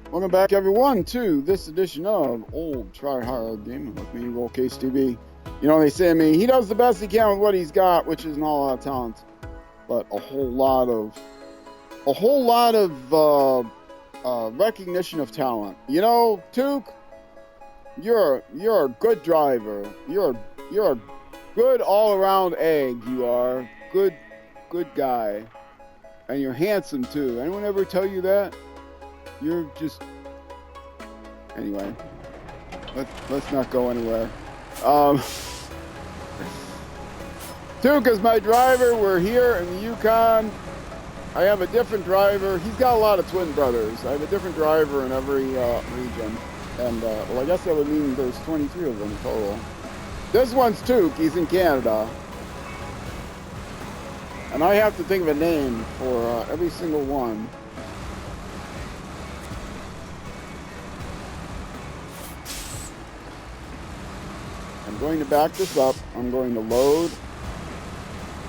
Welcome back, everyone, to this edition of Old Try Hard Gaming with me, Roll Case TV. You know, they say to me, he does the best he can with what he's got, which is not a lot of talent, but a whole lot of recognition of talent. You know, Took, you're a good driver. You're a good all-around egg. You are good guy, and you're handsome too. Anyone ever tell you that? You're just... Anyway, let's not go anywhere. Took is my driver. We're here in the Yukon. I have a different driver. He's got a lot of twin brothers. I have a different driver in every region. And, well, I guess that would mean there's 23 of them total. This one's Took. He's in Canada. And I have to think of a name for every single one. I'm going to back this up. I'm going to load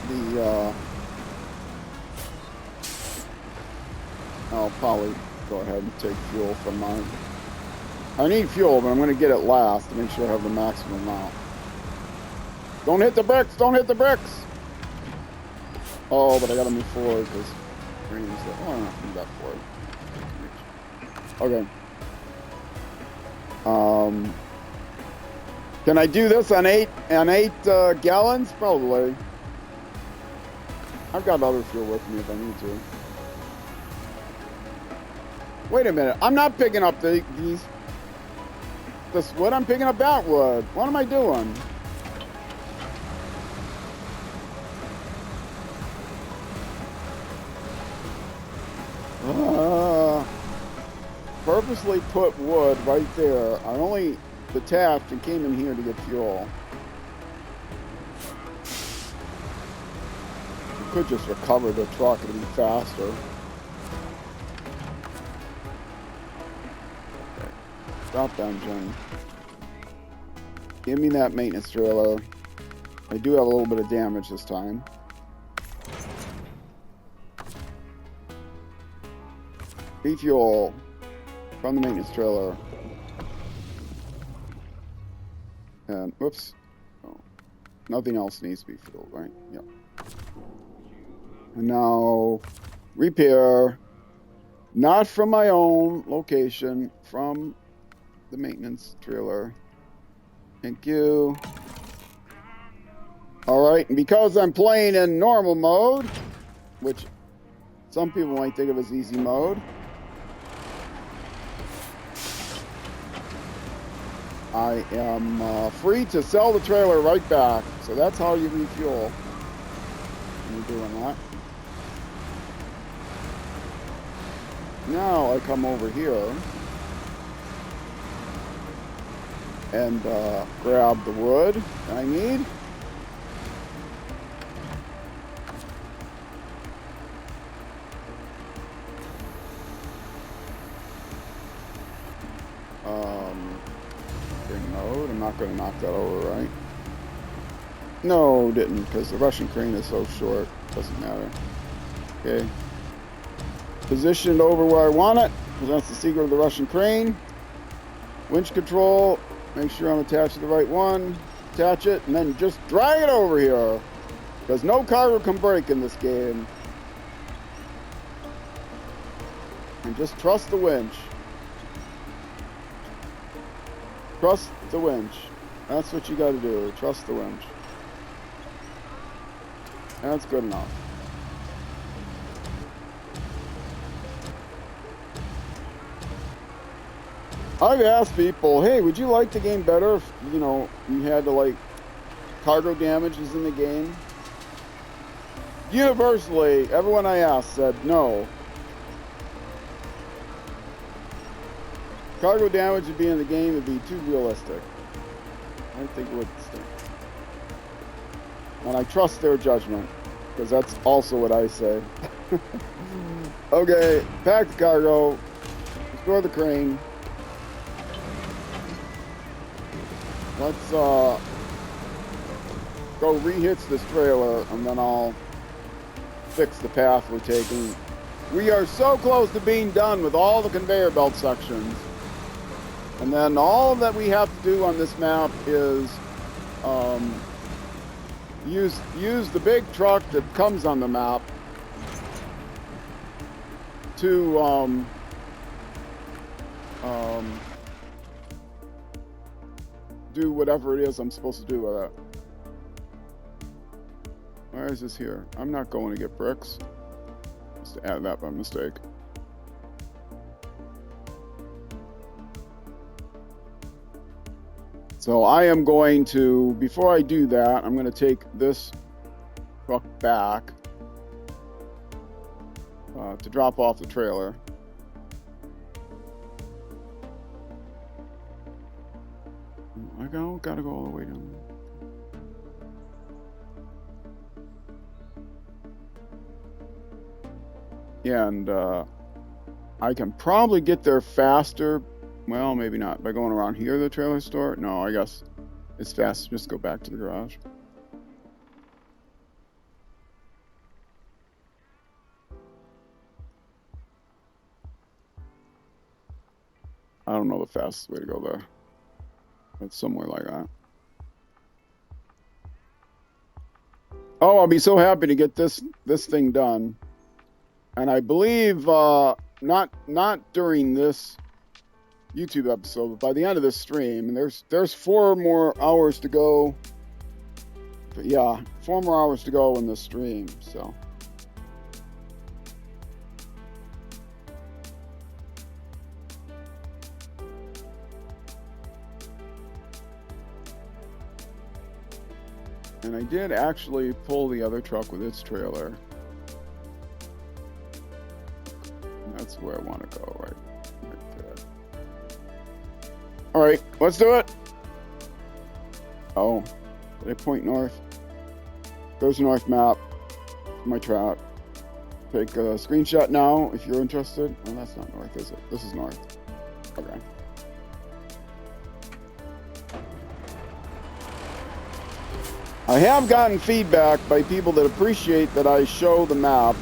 the, I'll probably go ahead and take fuel from mine. I need fuel, but I'm going to get it last to make sure I have the maximum amount. Don't hit the bricks! Don't hit the bricks! Oh, but I got to move forward because... Oh, I don't have to move that forward. Okay. Can I do this on eight gallons? Probably. I've got other fuel with me if I need to. Wait a minute. I'm not picking up this wood. I'm picking up that wood. What am I doing? Purposely put wood right there. I only detached and came in here to get fuel. You could just recover the truck, it'd be faster. Okay. Stop engine. Give me that maintenance trailer. I do have a little bit of damage this time. Refuel from the maintenance trailer. And, whoops. Oh, nothing else needs to be fueled, right? Yep. And now, repair. Not from my own location, from the maintenance trailer. Thank you. Alright, and because I'm playing in normal mode, which some people might think of as easy mode, I am free to sell the trailer right back. So that's how you refuel when you're doing that. Now I come over here and grab the wood I need. Mode. I'm not going to knock that over, right? No, didn't, because the Russian crane is so short. Doesn't matter. Okay. Positioned over where I want it, because that's the secret of the Russian crane. Winch control. Make sure I'm attached to the right one. Attach it, and then just drag it over here. Because no cargo can break in this game. And just trust the winch. Trust the winch. That's what you got to do. Trust the winch. That's good enough. I've asked people, hey, would you like the game better if, you know, you had to, like, cargo damages in the game? Universally, everyone I asked said no. Cargo damage would be in the game would be too realistic. I think it would stink. And I trust their judgment, because that's also what I say. Okay, pack the cargo, restore the crane. Let's go re-hitch this trailer, and then I'll fix the path we're taking We are so close to being done with all the conveyor belt sections. And then all that we have to do on this map is use the big truck that comes on the map to do whatever it is I'm supposed to do with it. Why is this here? I'm not going to get bricks. Just add that by mistake. So I am going to, before I do that, I'm going to take this truck back to drop off the trailer. I gotta go all the way down. And I can probably get there faster. Well, maybe not. By going around here, the trailer store? No, I guess it's fast. Just go back to the garage. I don't know the fastest way to go there. It's somewhere like that. Oh, I'll be so happy to get this thing done. And I believe not during this YouTube episode, but by the end of this stream, and there's 4 more hours to go. But yeah, 4 more hours to go in this stream, so. And I did actually pull the other truck with its trailer. And that's where I want to go, right there. All right, let's do it. Oh, did I point north? There's a north map for my track. Take a screenshot now if you're interested. Oh, that's not north, is it? This is north. Okay. I have gotten feedback by people that appreciate that I show the map,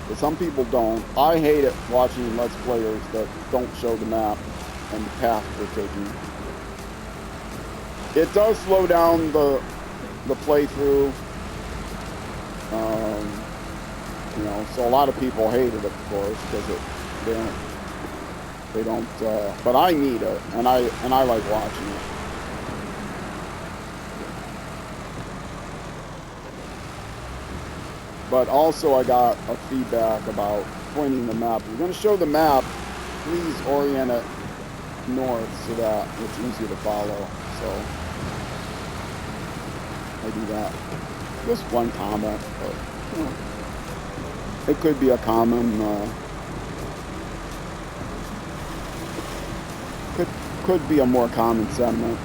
but some people don't. I hate it watching Let's Players that don't show the map and the path they're taking. It does slow down the playthrough. You know, so a lot of people hate it, of course, because they don't. But I need it, and I like watching it. But also I got a feedback about pointing the map. If you're going to show the map, please orient it north so that it's easier to follow. So I do that. Just one comment, but you know, it could be a common, could be a more common sentiment.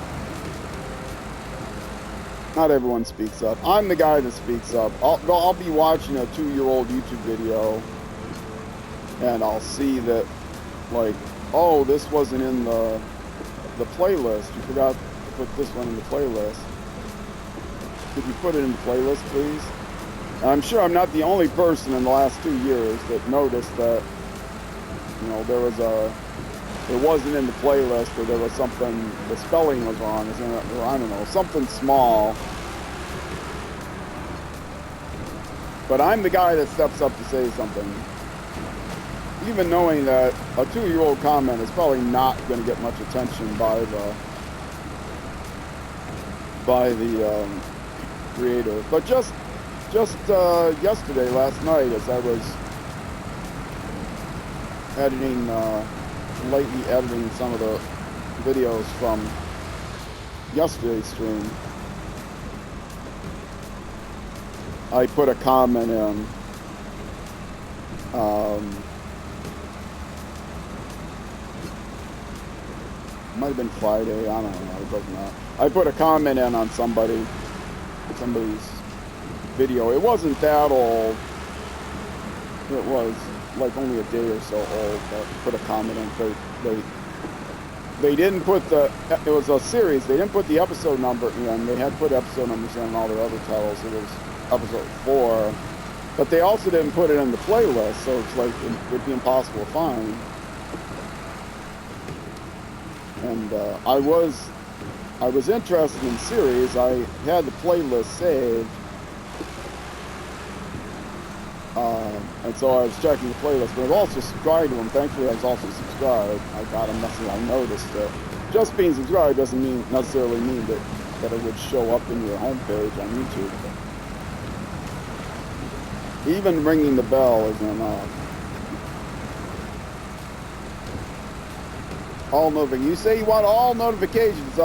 Not everyone speaks up. I'm the guy that speaks up. I'll be watching a 2-year-old YouTube video, and I'll see that, like, oh, this wasn't in the playlist. You forgot to put this one in the playlist. Could you put it in the playlist, please? And I'm sure I'm not the only person in the last 2 years that noticed that, you know, it wasn't in the playlist, or there was something, the spelling was wrong, or I don't know, something small. But I'm the guy that steps up to say something. Even knowing that a 2-year-old comment is probably not going to get much attention by the creator. But just yesterday, last night, as I was lightly editing some of the videos from yesterday's stream, I put a comment in. Might have been Friday, I don't know, it doesn't matter. I put a comment in on somebody's video. It wasn't that old. It was like only a day or so old, but put a comment in. They didn't put it was a series, they didn't put the episode number in. They had put episode numbers in all their other titles. It was episode 4, But they also didn't put it in the playlist, so it's like it would be impossible to find. And I was interested in series. I had the playlist saved, and so I was checking the playlist. But I was also subscribed to them. Thankfully, I was also subscribed. I got a message. I noticed it. Just being subscribed doesn't necessarily mean that it would show up in your homepage on YouTube. Even ringing the bell isn't enough. All notifications. You say you want all notifications.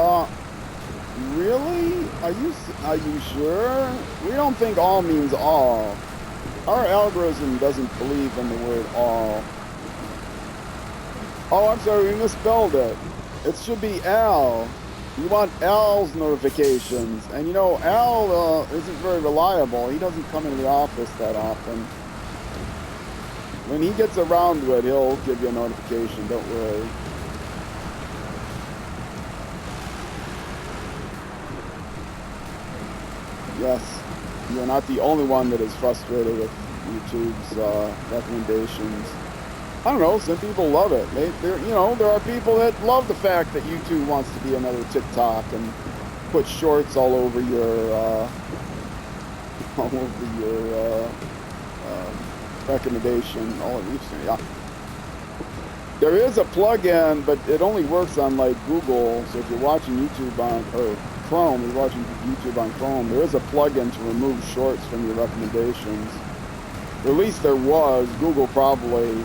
Really? Are you sure? We don't think all means all. Our algorithm doesn't believe in the word all. Oh, I'm sorry, we misspelled it. It should be Al. You want Al's notifications. And you know, Al isn't very reliable. He doesn't come into the office that often. When he gets around to it, he'll give you a notification, don't worry. Yes, you're not the only one that is frustrated with YouTube's recommendations. I don't know, some people love it. You know, there are people that love the fact that YouTube wants to be another TikTok and put shorts all over your recommendation. Yeah. There is a plugin, but it only works on like Google. So if you're watching YouTube on Chrome, you're watching YouTube on Chrome, there is a plugin to remove shorts from your recommendations. Or at least there was. Google probably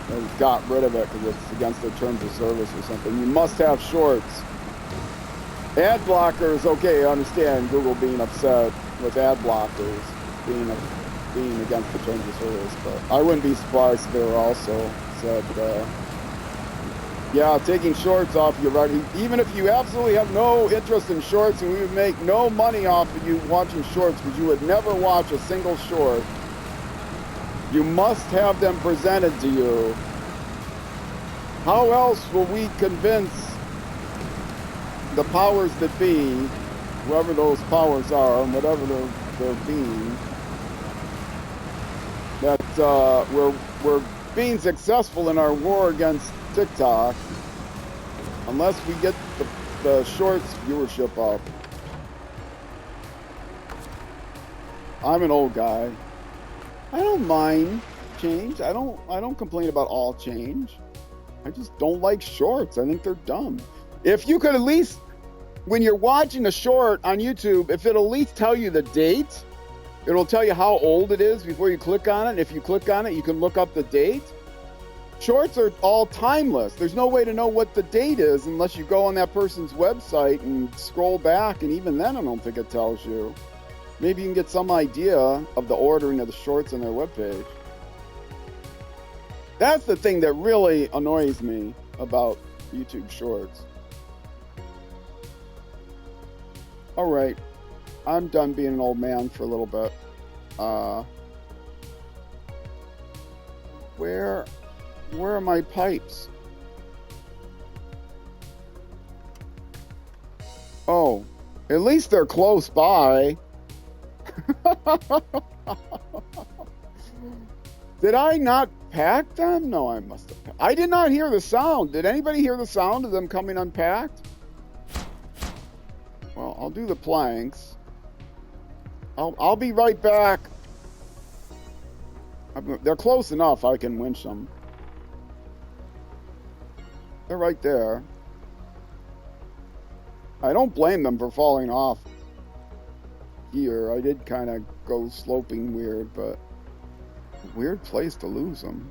has got rid of it because it's against their terms of service or something. You must have shorts. Ad blockers, okay, I understand Google being upset with ad blockers being against the terms of service, but I wouldn't be surprised if they were also said, yeah, taking shorts off your record, even if you absolutely have no interest in shorts and we would make no money off of you watching shorts because you would never watch a single short, you must have them presented to you. How else will we convince the powers that be, whoever those powers are and whatever they're being, that we're being successful in our war against TikTok unless we get the shorts viewership up? I'm an old guy. I don't mind change. I don't complain about all change. I just don't like shorts. I think they're dumb. If you could at least, when you're watching a short on YouTube, if it'll at least tell you the date, it'll tell you how old it is before you click on it. And if you click on it, you can look up the date. Shorts are all timeless. There's no way to know what the date is unless you go on that person's website and scroll back, and even then I don't think it tells you. Maybe you can get some idea of the ordering of the shorts on their webpage. That's the thing that really annoys me about YouTube Shorts. All right, I'm done being an old man for a little bit. Where are my pipes? Oh, at least they're close by. Did I not pack them? No, I must have. I did not hear the sound. Did anybody hear the sound of them coming unpacked? Well, I'll do the planks. I'll be right back. They're close enough. I can winch them. They're right there. I don't blame them for falling off here. I did kind of go sloping weird, but a weird place to lose them.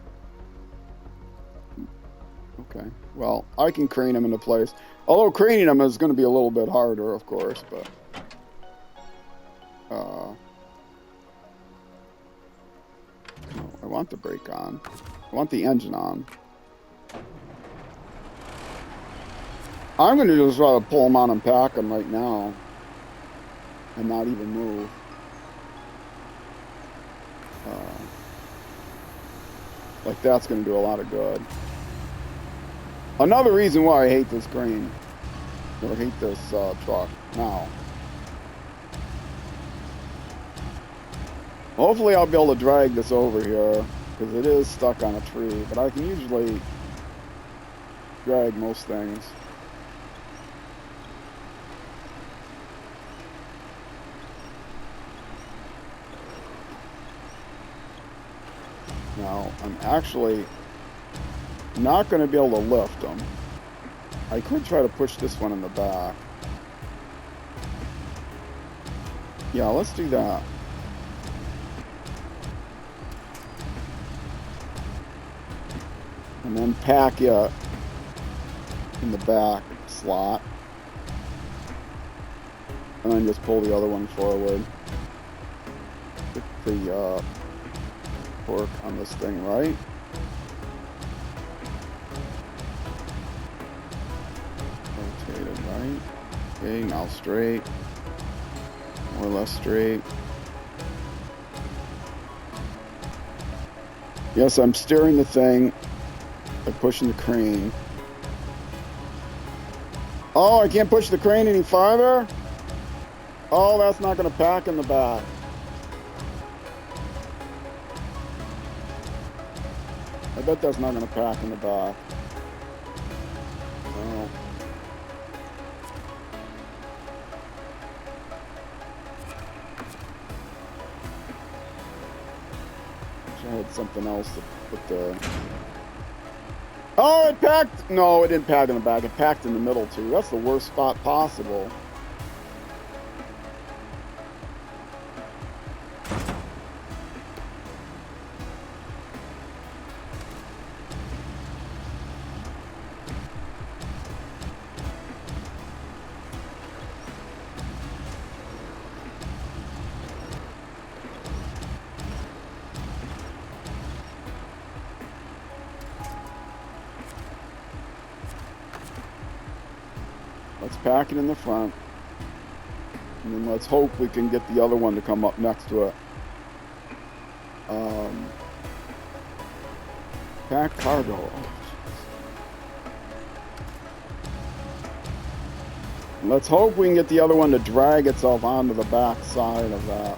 Okay, well, I can crane them into place. Although craning them is going to be a little bit harder, of course, but no, I want the brake on. I want the engine on. I'm going to just try to pull them on and pack them right now and not even move. Like that's going to do a lot of good. Another reason why I hate this crane, or hate this truck now. Hopefully I'll be able to drag this over here, because it is stuck on a tree, but I can usually drag most things. Now, I'm actually not going to be able to lift them. I could try to push this one in the back. Yeah, let's do that. And then pack it in the back slot. And then just pull the other one forward. Get the torque on this thing right. Rotate it right. Okay, now straight. More or less straight. Yes, I'm steering the thing by pushing the crane. Oh, I can't push the crane any farther? Oh, that's not going to pack in the back. I bet that's not going to pack in the back. Oh. I had something else to put there. Oh, it packed! No, it didn't pack in the back. It packed in the middle, too. That's the worst spot possible. Let's pack it in the front. And then let's hope we can get the other one to come up next to it. Pack cargo. Oh, let's hope we can get the other one to drag itself onto the back side of that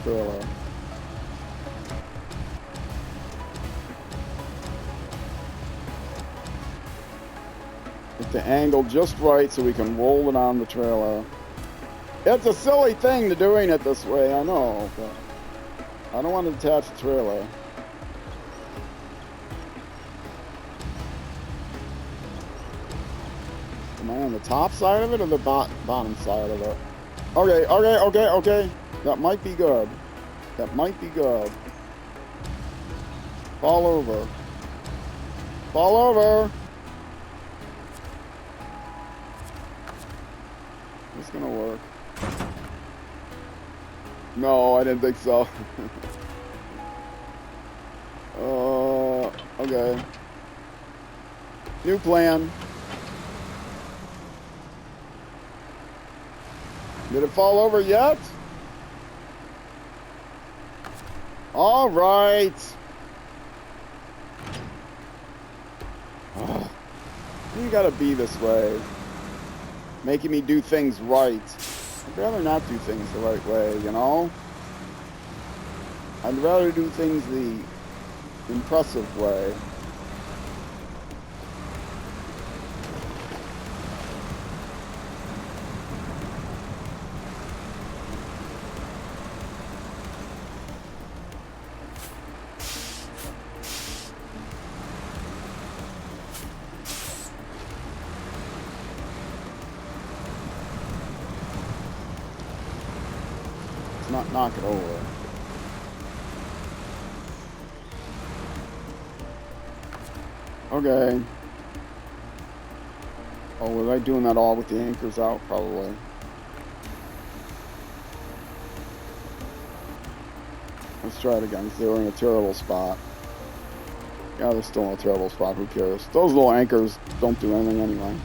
trailer. Get the angle just right so we can roll it on the trailer. It's a silly thing to doing it this way, I know, but I don't want to attach the trailer. Am I on the top side of it or the bottom side of it? Okay. That might be good. That might be good. Fall over. Fall over. It's gonna work. No, I didn't think so. Okay. New plan. Did it fall over yet? All right. Oh, you gotta be this way. Making me do things right. I'd rather not do things the right way, you know? I'd rather do things the impressive way. Not knock it over. Okay. Oh, was I doing that all with the anchors out? Probably. Let's try it again. They were in a terrible spot. Yeah, they're still in a terrible spot. Who cares? Those little anchors don't do anything anyway.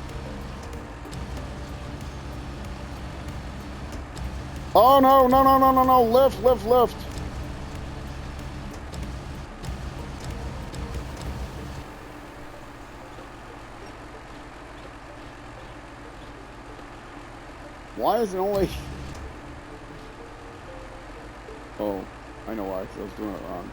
Oh, no. Lift. Why is it only... Oh, I know why, because I was doing it wrong.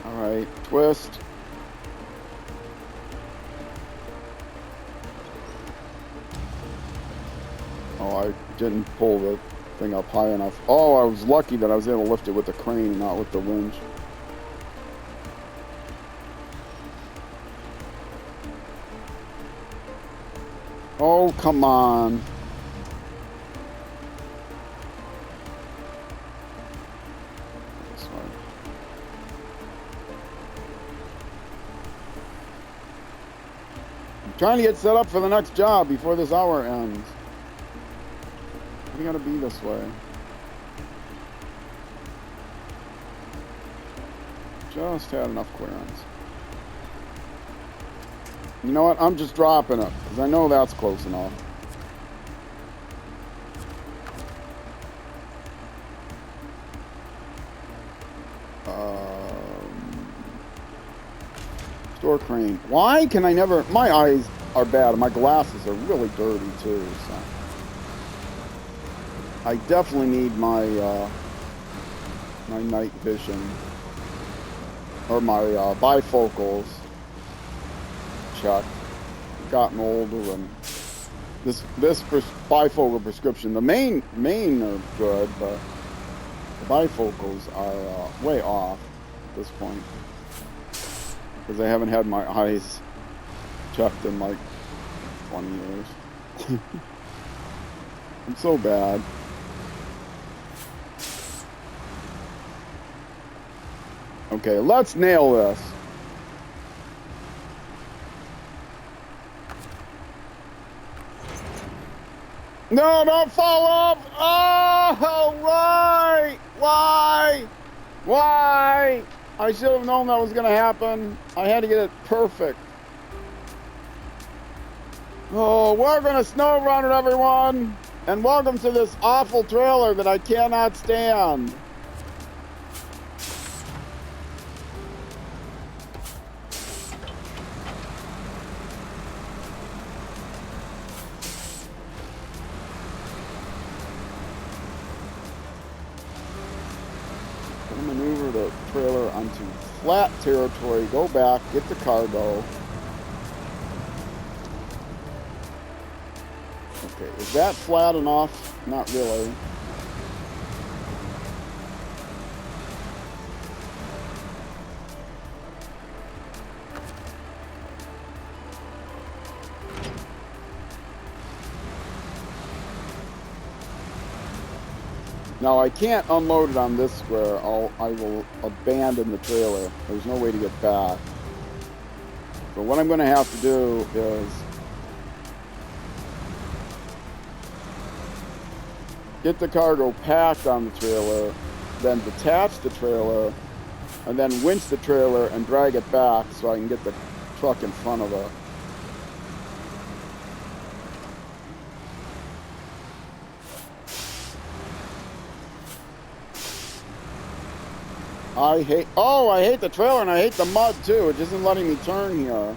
Alright, twist. Oh, I didn't pull the thing up high enough. Oh, I was lucky that I was able to lift it with the crane, not with the winch. Oh, come on. This way. I'm trying to get set up for the next job before this hour ends. We gotta be this way. Just had enough clearance. You know what? I'm just dropping it because I know that's close enough. Store crane. Why can I never? My eyes are bad. My glasses are really dirty too. So I definitely need my my night vision or my bifocals checked. I've gotten older, and this bifocal prescription. The main are good, but the bifocals are way off at this point because I haven't had my eyes checked in like 20 years. I'm so bad. Okay, let's nail this. No, don't fall off! Oh, why? Why? Why? I should have known that was going to happen. I had to get it perfect. Oh, welcome to SnowRunner, everyone. And welcome to this awful trailer that I cannot stand. Maneuver the trailer onto flat territory, go back, get the cargo. Okay, is that flat enough? Not really. Now I can't unload it on this square. I will abandon the trailer. There's no way to get back. So what I'm going to have to do is get the cargo packed on the trailer, then detach the trailer, and then winch the trailer and drag it back so I can get the truck in front of it. I hate the trailer, and I hate the mud too. It isn't letting me turn here.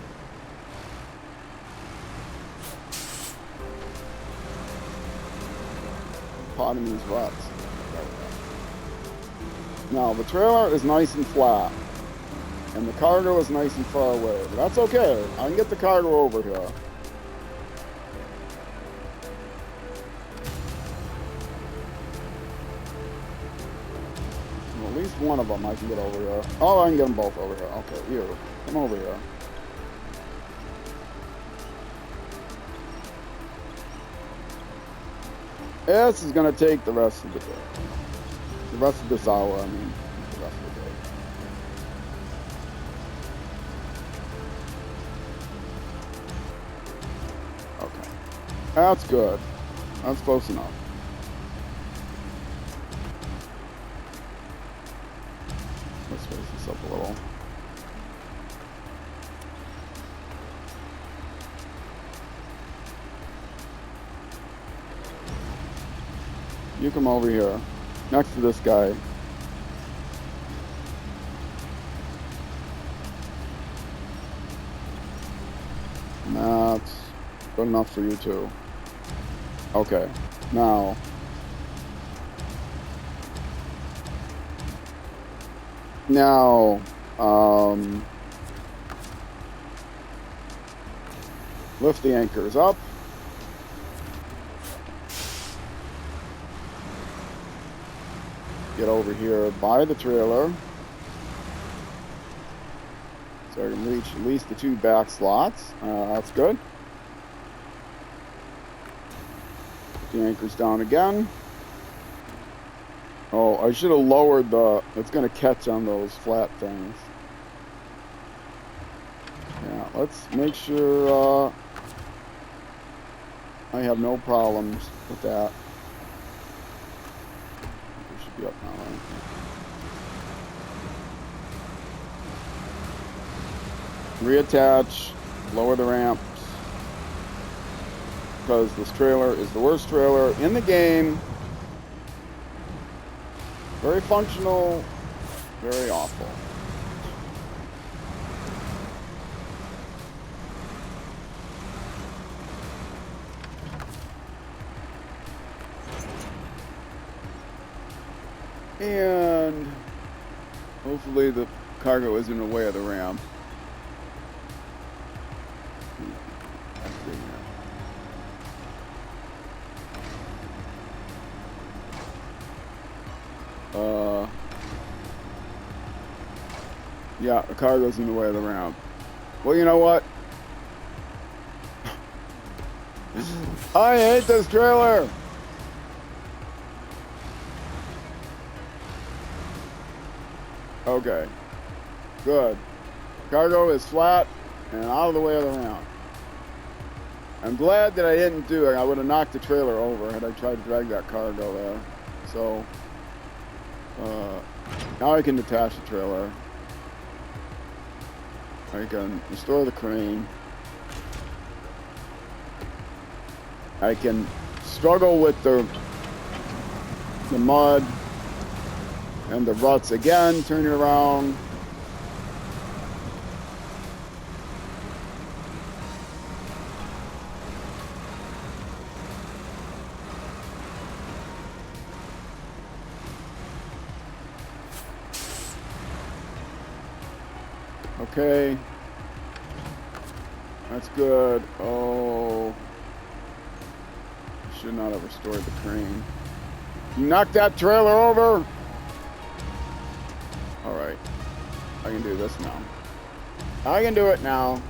Pardon these ruts. Now the trailer is nice and flat, and the cargo is nice and far away. But that's okay. I can get the cargo over here. At least one of them I can get over here. Oh, I can get them both over here. Okay, here. Come over here. This is going to take the rest of the day. The rest of this hour, I mean. The rest of the day. Okay. That's good. That's close enough. Let's raise this up a little. You come over here, next to this guy. And that's good enough for you too. Okay, now. Lift the anchors up. Get over here by the trailer. So I can reach at least the 2 back slots. That's good. Put the anchors down again. Oh, I should have lowered the... It's going to catch on those flat things. Yeah, let's make sure I have no problems with that. We should be up now, right? Reattach, lower the ramps, because this trailer is the worst trailer in the game. Very functional, very awful. And hopefully the cargo isn't in the way of the ramp. Yeah, the cargo's in the way of the ramp. Well, you know what? I hate this trailer! Okay. Good. Cargo is flat and out of the way of the ramp. I'm glad that I didn't do it. I would have knocked the trailer over had I tried to drag that cargo there. So, now I can detach the trailer. I can restore the crane. I can struggle with the mud and the ruts again, turn it around. Okay, that's good. Oh, I should not have restored the crane. You knocked that trailer over. All right, I can do this now. I can do it now.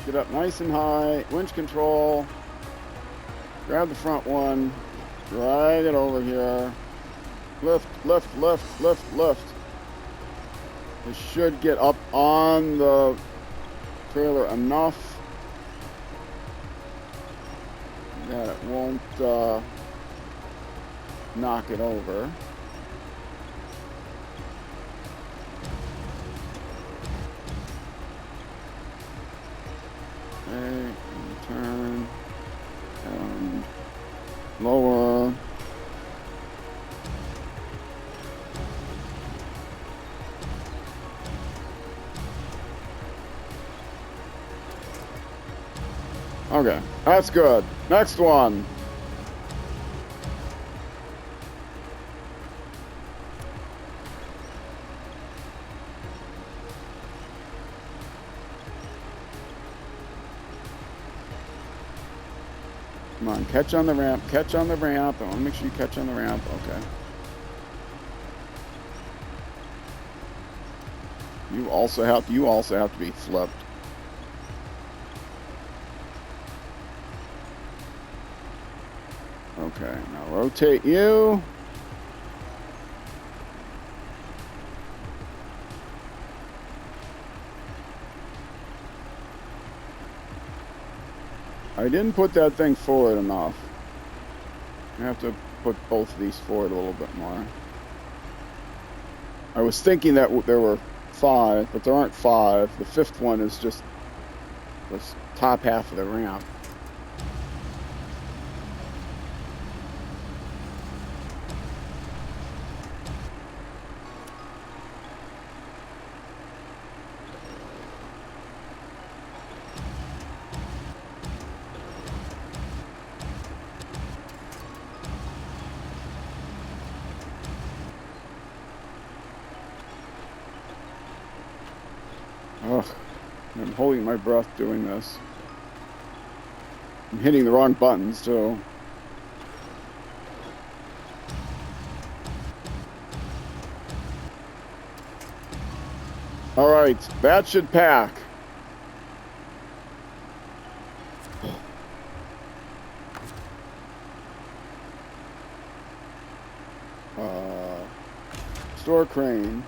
Get up nice and high, winch control. Grab the front one, drag it over here. Lift, lift, lift, lift, lift. It should get up on the trailer enough that it won't knock it over. Okay, and turn and lower. Okay, that's good. Next one. Come on, catch on the ramp, catch on the ramp. I want to make sure you catch on the ramp. Okay. You also have to be flipped. Okay, now rotate you. I didn't put that thing forward enough. I have to put both of these forward a little bit more. I was thinking that there were 5, but there aren't 5. The 5th one is just the top half of the ramp. Ugh, I'm holding my breath doing this. I'm hitting the wrong buttons, too. All right, that should pack. Store crane.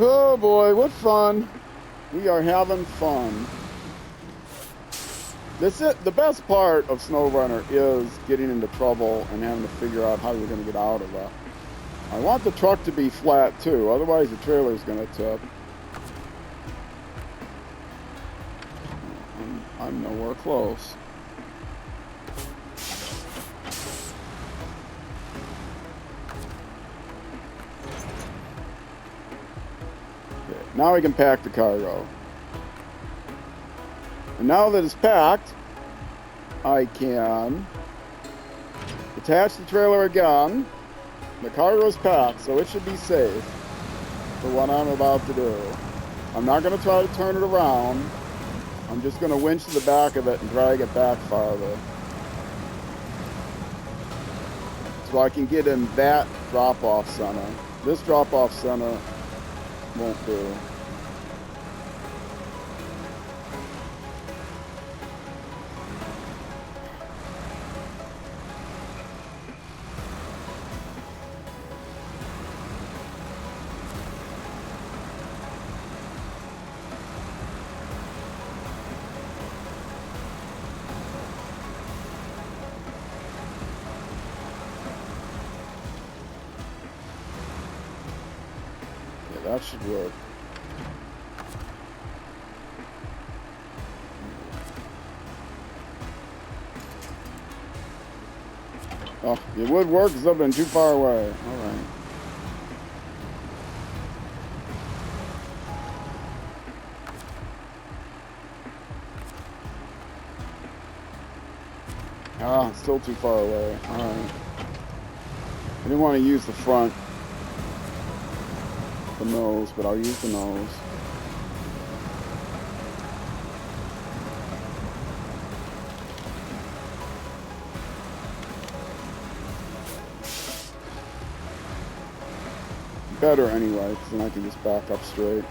Oh boy, what fun. We are having fun. The best part of SnowRunner is getting into trouble and having to figure out how you're going to get out of it. I want the truck to be flat too, otherwise the trailer's going to tip. I'm nowhere close. Okay, now we can pack the cargo. And now that it's packed, I can attach the trailer again. The cargo's packed, so it should be safe for what I'm about to do. I'm not going to try to turn it around. I'm just going to winch to the back of it and drag it back farther. So I can get in that drop-off center. This drop-off center won't do. That should work. Oh, it would work because I've been too far away. All right. Ah, still too far away. All right. I didn't want to use the front. The nose, but I'll use the nose. Better anyway, because then I can just back up straight.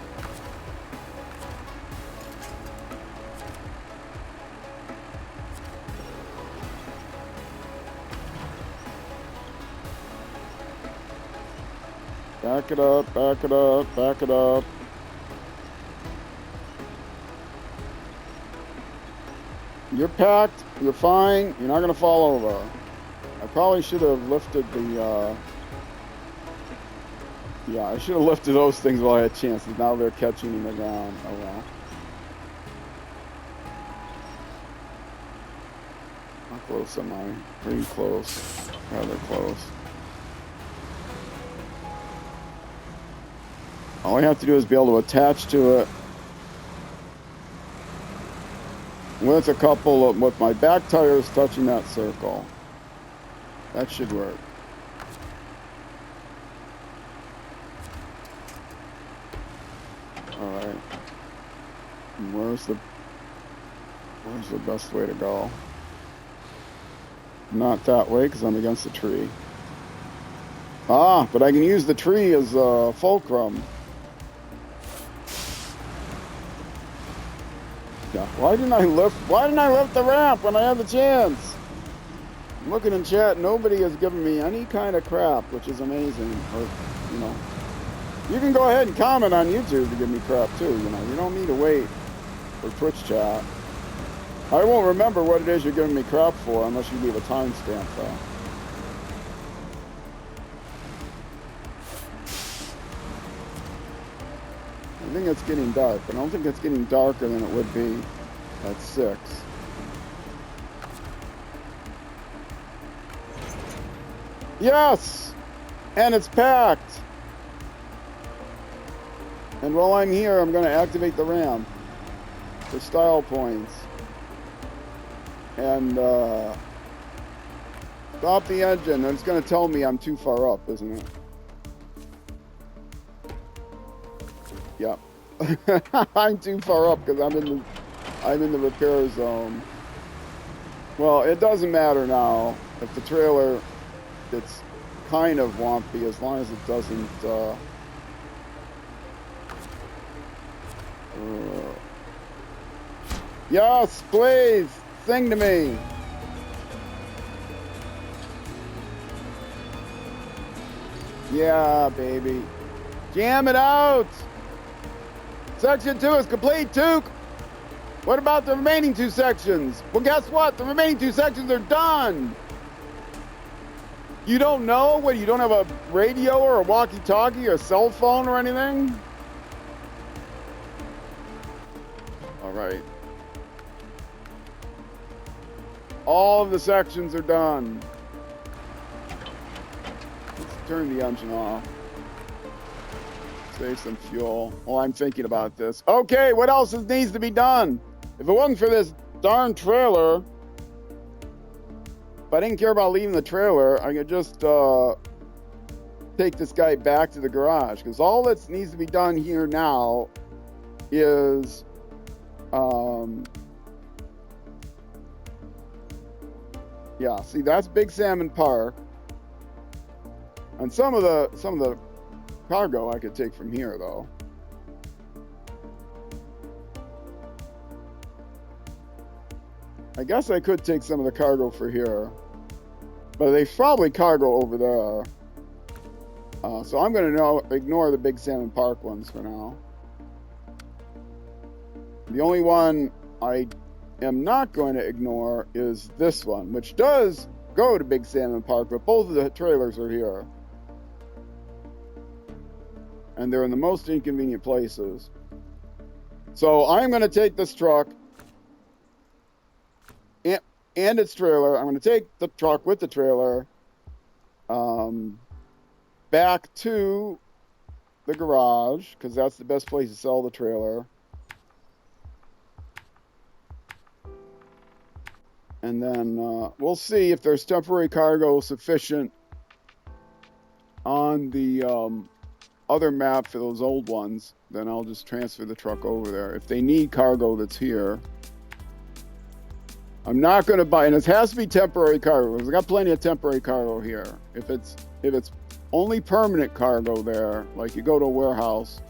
Back it up, back it up, back it up. You're packed, you're fine, you're not going to fall over. I probably should have lifted the, yeah, I should have lifted those things while I had chances. Now they're catching in the ground. Oh well. How close am I? Pretty close. Rather close. All I have to do is be able to attach to it with a couple of, with my back tires touching that circle. That should work. All right. Where's the best way to go? Not that way because I'm against the tree. Ah, but I can use the tree as a fulcrum. Yeah. Why didn't I lift the ramp when I had the chance? I'm looking in chat, nobody has given me any kind of crap, which is amazing. Or, you know, you can go ahead and comment on YouTube to give me crap too. You know, you don't need to wait for Twitch chat. I won't remember what it is you're giving me crap for unless you leave a timestamp though. I think it's getting dark, but I don't think it's getting darker than it would be at 6. Yes! And it's packed! And while I'm here, I'm going to activate the ramp for style points. and stop the engine. And it's going to tell me I'm too far up, isn't it? Yep. I'm too far up because I'm in the repair zone. Well, it doesn't matter now if the trailer, it's kind of wompy as long as it doesn't yes, please sing to me. Yeah, baby, jam it out. Section 2 is complete, Took. What about the remaining 2 sections? Well, guess what? The remaining 2 sections are done. You don't know? What, you don't have a radio or a walkie-talkie or a cell phone or anything? All right. All of the sections are done. Let's turn the engine off. Save some fuel. Well, I'm thinking about this. Okay, what else needs to be done? If it wasn't for this darn trailer, if I didn't care about leaving the trailer, I could just take this guy back to the garage. Because all that needs to be done here now is yeah, see, that's Big Salmon Park. And some of the cargo I could take from here, though. I guess I could take some of the cargo for here, but there's probably cargo over there. So I'm going to ignore the Big Salmon Park ones for now. The only one I am not going to ignore is this one, which does go to Big Salmon Park, but both of the trailers are here. And they're in the most inconvenient places. So I'm going to take this truck and its trailer. I'm going to take the truck with the trailer back to the garage, because that's the best place to sell the trailer. And then we'll see if there's temporary cargo sufficient on the other map for those old ones. Then I'll just transfer the truck over there. If they need cargo that's here, I'm not going to buy, and it has to be temporary cargo, because I got plenty of temporary cargo here. If it's only permanent cargo there, like you go to a warehouse,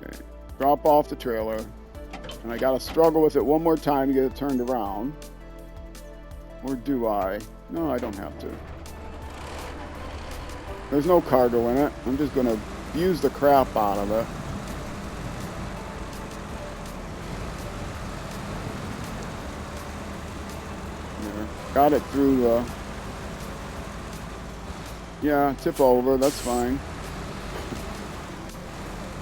okay, drop off the trailer, and I got to struggle with it one more time to get it turned around. Or do I? No, I don't have to. There's no cargo in it. I'm just going to use the crap out of it. There. Got it through the... Yeah, tip over. That's fine.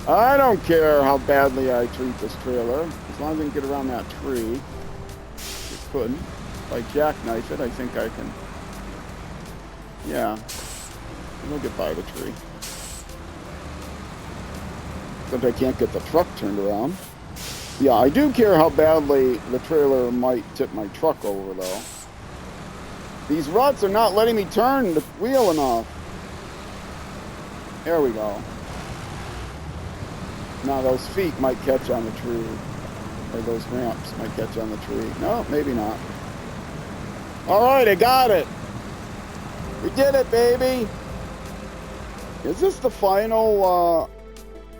I don't care how badly I treat this trailer. As long as I can get around that tree. It couldn't. If I jackknife it, I think I can... Yeah. We'll get by the tree. Except I can't get the truck turned around. Yeah, I do care how badly the trailer might tip my truck over, though. These ruts are not letting me turn the wheel enough. There we go. Now those feet might catch on the tree. Or those ramps might catch on the tree. No, maybe not. Alright, I got it. We did it, baby. Is this the final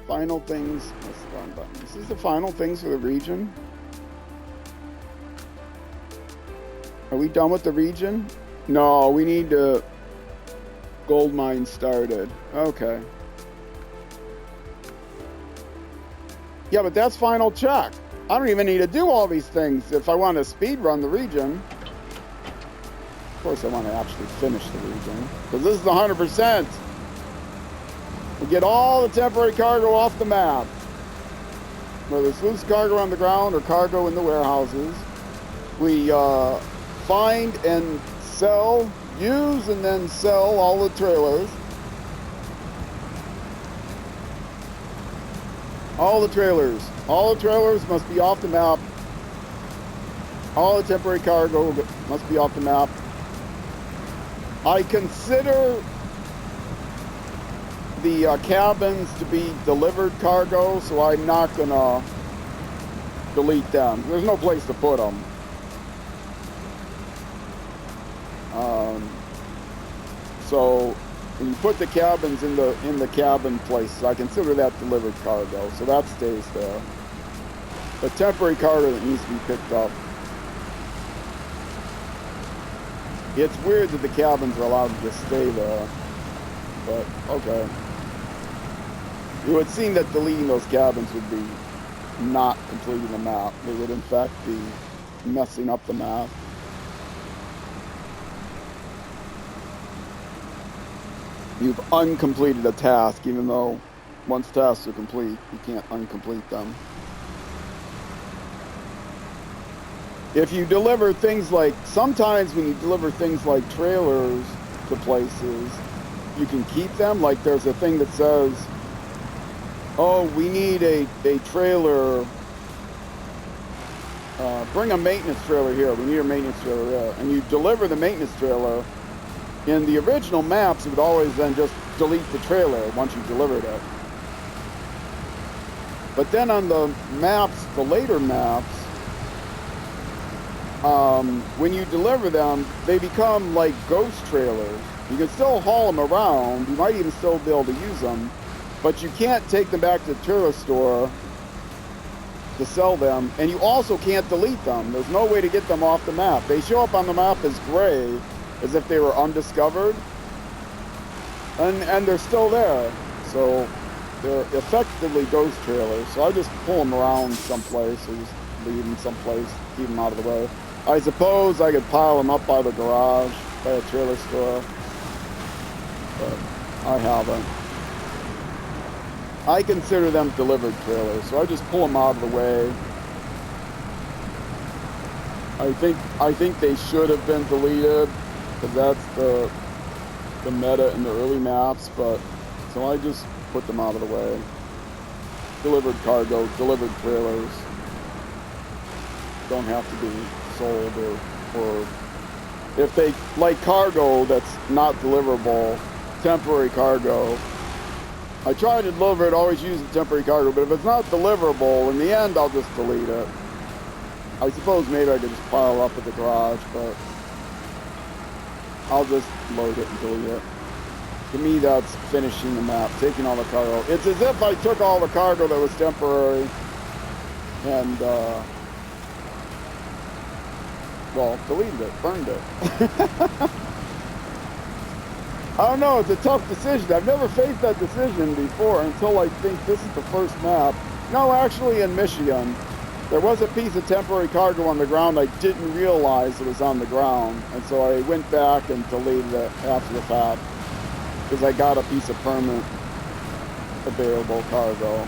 things? What's the wrong button? Is this the final things for the region? Are we done with the region? No, we need to gold mine started. Okay. Yeah, but that's final check. I don't even need to do all these things if I want to speed run the region. Of course, I want to actually finish the region, because this is 100%. We get all the temporary cargo off the map. Whether it's loose cargo on the ground or cargo in the warehouses. We find and sell use and then sell all the trailers. All the trailers must be off the map. All the temporary cargo must be off the map. I consider the cabins to be delivered cargo, so I'm not gonna delete them. There's no place to put them. So when you put the cabins in the cabin places, I consider that delivered cargo, so that stays there. But temporary cargo that needs to be picked up. It's weird that the cabins are allowed to just stay there, but okay. It would seem that deleting those cabins would be not completing the map. It would in fact be messing up the map. You've uncompleted a task, even though once tasks are complete, you can't uncomplete them. If you deliver things like, sometimes when you deliver things like trailers to places, you can keep them. Like there's a thing that says, oh, we need a trailer, bring a maintenance trailer here. We need a maintenance trailer there. And you deliver the maintenance trailer. In the original maps, it would always then just delete the trailer once you delivered it. But then on the maps, the later maps, when you deliver them, they become like ghost trailers. You can still haul them around. You might even still be able to use them, but you can't take them back to the trailer store to sell them, and you also can't delete them. There's no way to get them off the map. They show up on the map as gray, as if they were undiscovered, and they're still there. So they're effectively ghost trailers. So I just pull them around someplace, or just leave them someplace, keep them out of the way. I suppose I could pile them up by the garage, by a trailer store, but I haven't. I consider them delivered trailers, so I just pull them out of the way. I think they should have been deleted, because that's the meta in the early maps, but so I just put them out of the way. Delivered cargo, delivered trailers don't have to be sold, or if they like cargo that's not deliverable, temporary cargo, I try to deliver it, always use the temporary cargo, but if it's not deliverable, in the end I'll just delete it. I suppose maybe I could just pile up at the garage, but I'll just load it and delete it. To me, that's finishing the map, taking all the cargo. It's as if I took all the cargo that was temporary and, well, deleted it, burned it. I don't know, it's a tough decision. I've never faced that decision before until I think this is the first map. No, actually in Michigan. There was a piece of temporary cargo on the ground. I didn't realize it was on the ground, and so I went back and deleted it after the fact, because I got a piece of permanent available cargo.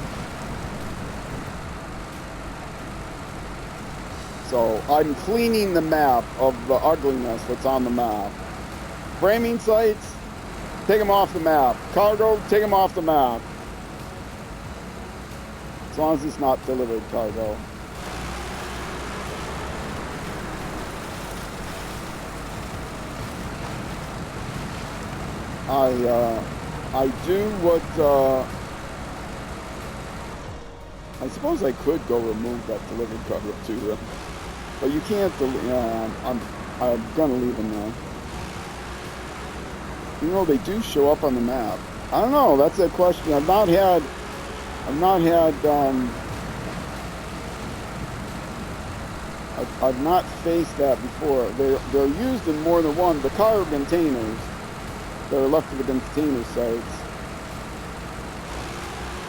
So I'm cleaning the map of the ugliness that's on the map. Framing sites, take them off the map. Cargo, take them off the map. As long as it's not delivered cargo. I do what, I suppose I could go remove that delivered cargo too, but you can't, I'm gonna leave them there. You know, they do show up on the map. I don't know, that's a question. I've not faced that before. They're used in more than one. The cargo containers that are left to the container sites,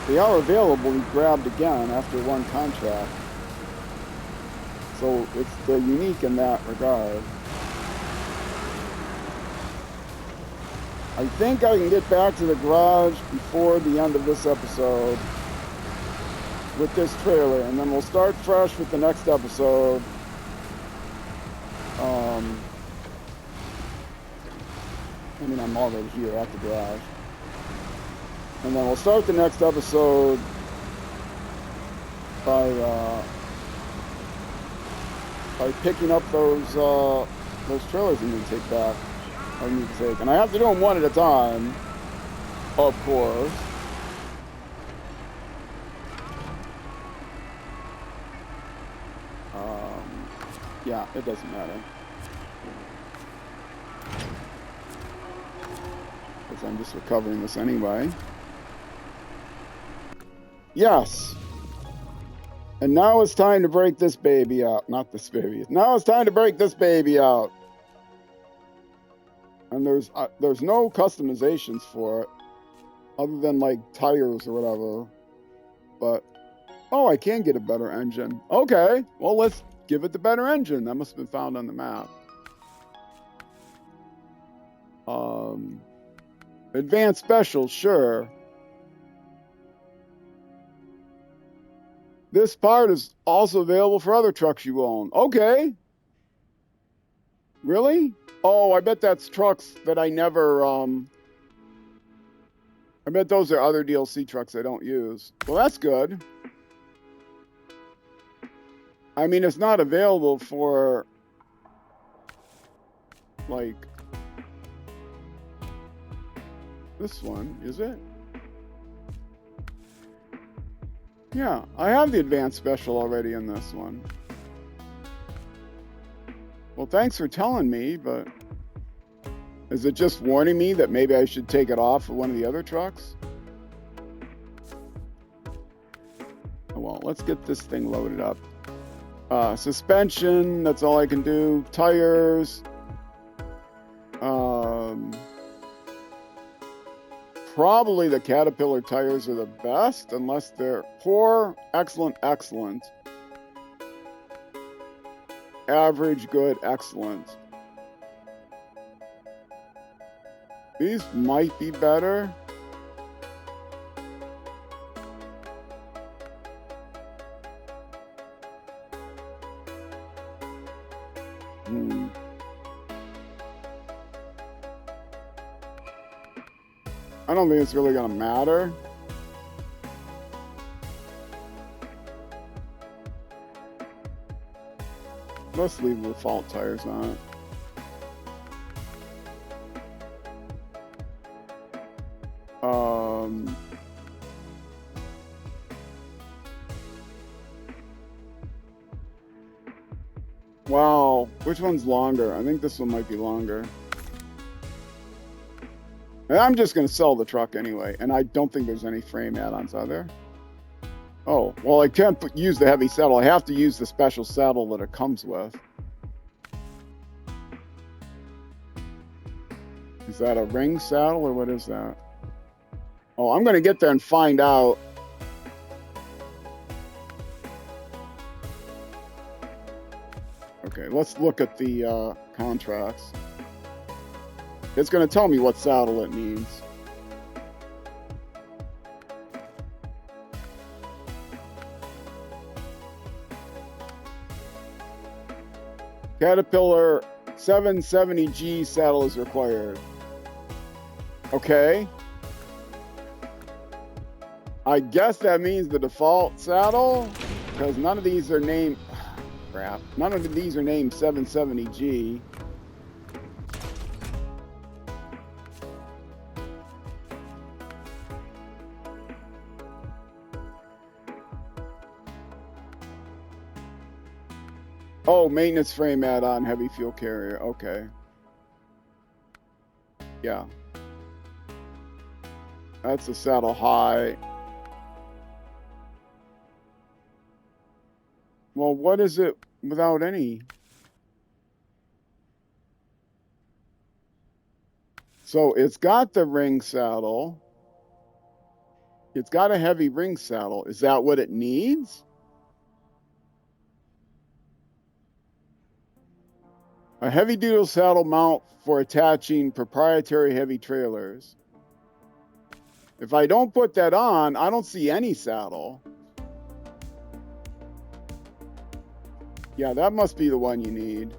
they are available to be grabbed again after one contract. So they're unique in that regard. I think I can get back to the garage before the end of this episode with this trailer, and then we'll start fresh with the next episode. I mean, I'm already here at the garage. And then we'll start the next episode by picking up those trailers I need to take back. I need to take, and I have to do them one at a time, of course. Yeah, it doesn't matter. Because I'm just recovering this anyway. Yes. And now it's time to break this baby out. Not this baby. Now it's time to break this baby out. And there's no customizations for it, other than like tires or whatever. But oh, I can get a better engine. Okay, well let's give it the better engine. That must have been found on the map. Advanced special, sure. This part is also available for other trucks you own. Okay. Really? Oh, I bet that's trucks that I never, I bet those are other DLC trucks I don't use. Well, that's good. I mean, it's not available for, like, this one, is it? Yeah, I have the advanced special already in this one. Well, thanks for telling me, but is it just warning me that maybe I should take it off of one of the other trucks? Oh, well, let's get this thing loaded up. Suspension, that's all I can do. Tires. Probably the Caterpillar tires are the best, unless they're poor, excellent, excellent. Average, good, excellent. These might be better. I don't think it's really gonna matter. Let's leave the default tires on it. Wow, which one's longer? I think this one might be longer. And I'm just going to sell the truck anyway, and I don't think there's any frame add-ons, are there? Oh, well, I can't use the heavy saddle. I have to use the special saddle that it comes with. Is that a ring saddle, or what is that? Oh, I'm going to get there and find out. Okay, let's look at the contracts. It's going to tell me what saddle it needs. Caterpillar 770G saddle is required. Okay. I guess that means the default saddle, because none of these are named... Crap. None of these are named 770G. Oh, maintenance frame add-on, heavy fuel carrier. Okay. Yeah. That's a saddle high. Well, what is it without any? So it's got the ring saddle. It's got a heavy ring saddle. Is that what it needs? A heavy-duty saddle mount for attaching proprietary heavy trailers. If I don't put that on, I don't see any saddle. Yeah, that must be the one you need.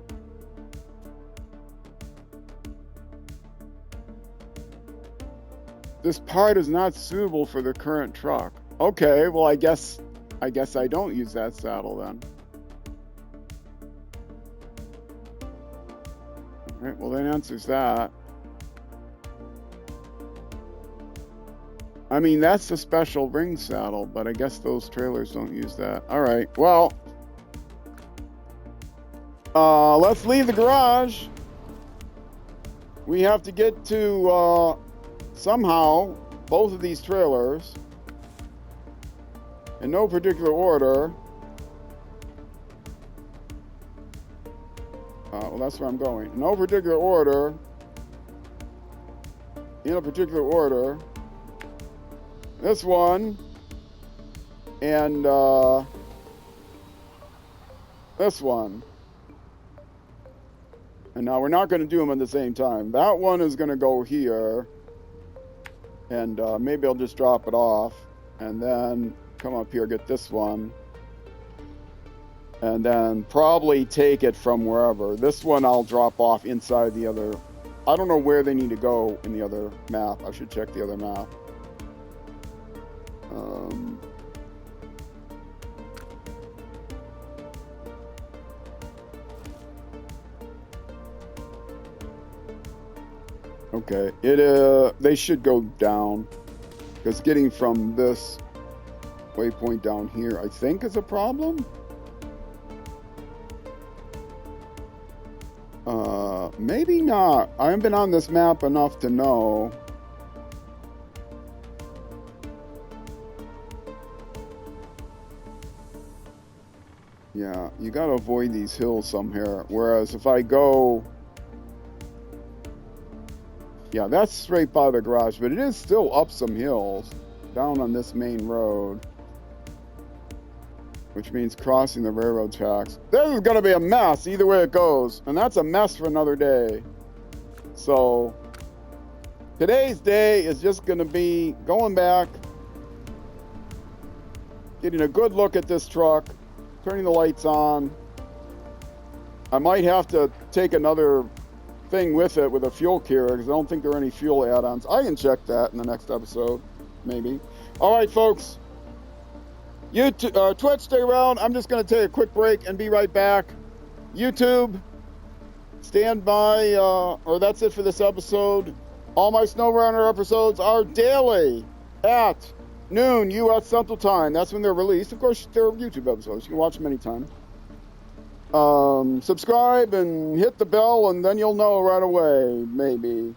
This part is not suitable for the current truck. Okay, well, I guess I don't use that saddle then. All right, well, that answers that. I mean, that's the special ring saddle, but I guess those trailers don't use that. All right, well, let's leave the garage. We have to get to, somehow, both of these trailers, in no particular order. Well, that's where I'm going. In no particular order. In a particular order. This one. And, this one. And now we're not going to do them at the same time. That one is going to go here. And maybe I'll just drop it off. And then come up here, get this one. And then probably take it from wherever. This one I'll drop off inside the other. I don't know where they need to go in the other map. I should check the other map. Okay, they should go down, because getting from this waypoint down here, I think, is a problem. Maybe not. I haven't been on this map enough to know. Yeah, you gotta avoid these hills somewhere. Whereas if I go... Yeah, that's straight by the garage, but it is still up some hills down on this main road, which means crossing the railroad tracks. This is going to be a mess either way it goes, and that's a mess for another day. So today's day is just going to be going back, getting a good look at this truck, turning the lights on. I might have to take another thing with it with a fuel carrier, because I don't think there are any fuel add-ons. I can check that in the next episode, maybe. All right, folks. YouTube, Twitch, stay around. I'm just going to take a quick break and be right back. YouTube, stand by, or that's it for this episode. All my SnowRunner episodes are daily at noon U.S. Central Time. That's when they're released. Of course, they're YouTube episodes. You can watch them anytime. Subscribe and hit the bell, and then you'll know right away, maybe.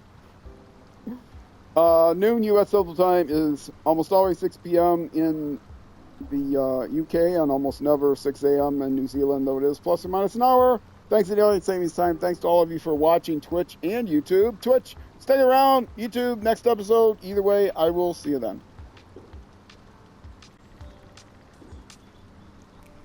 Noon U.S. Central Time is almost always 6 p.m. in the UK, and almost never 6 a.m. in New Zealand, though it is plus or minus an hour. Thanks to Daylight Savings Time. Thanks to all of you for watching Twitch and YouTube. Twitch, stay around. YouTube, next episode. Either way, I will see you then.